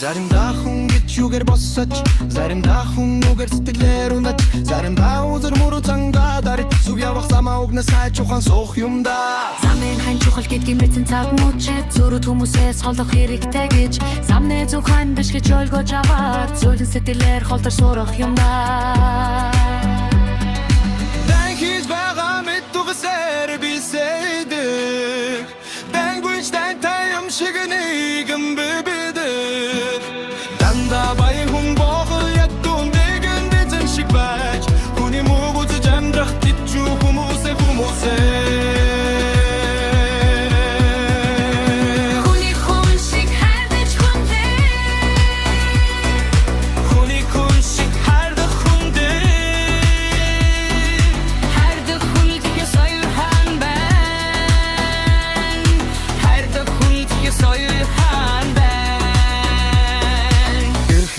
Заримдаа хүн гэж юугээр босож, заримдаа хүн нүгээр сэтгэлээр унаж, заримдаа үзэр мөрөө цангаа дарит зүг явах замаа угнаа сайж ухаан суух юм да. Замын хань чухал гэдгийг мэдсэн цаг мөчөд зөрүүд хүмүүсээс холдох хэрэгтэй гэж замны зүг хань биш гэж ойлгож аваад зөвлөн сэтгэлээр холдор сурах юм да. Дан хийж байгаа мэд дугасэр бисэдэг Дангуйч дан таям шиг нэгэн бибэдэг Дандаа баян хүн бохол яддун дэгэн дэзэн шиг байж Хүний мөг үзэж амьдрах тэтчүү хүмүүсээ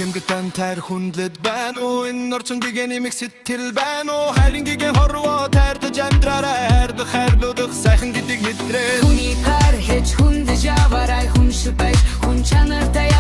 Хэмгэтэн тайр хүндлэд байна уу энэ орчин гиген имэх сэтгэл байна уу хайрын гиген хорвоо тайрдаж амьдраараа хайрдах хайрлуудах сайхан гэдгийг мэдрээ Хүний пар хийж хүндэж яваарай хүн шиг байж хүн чанартай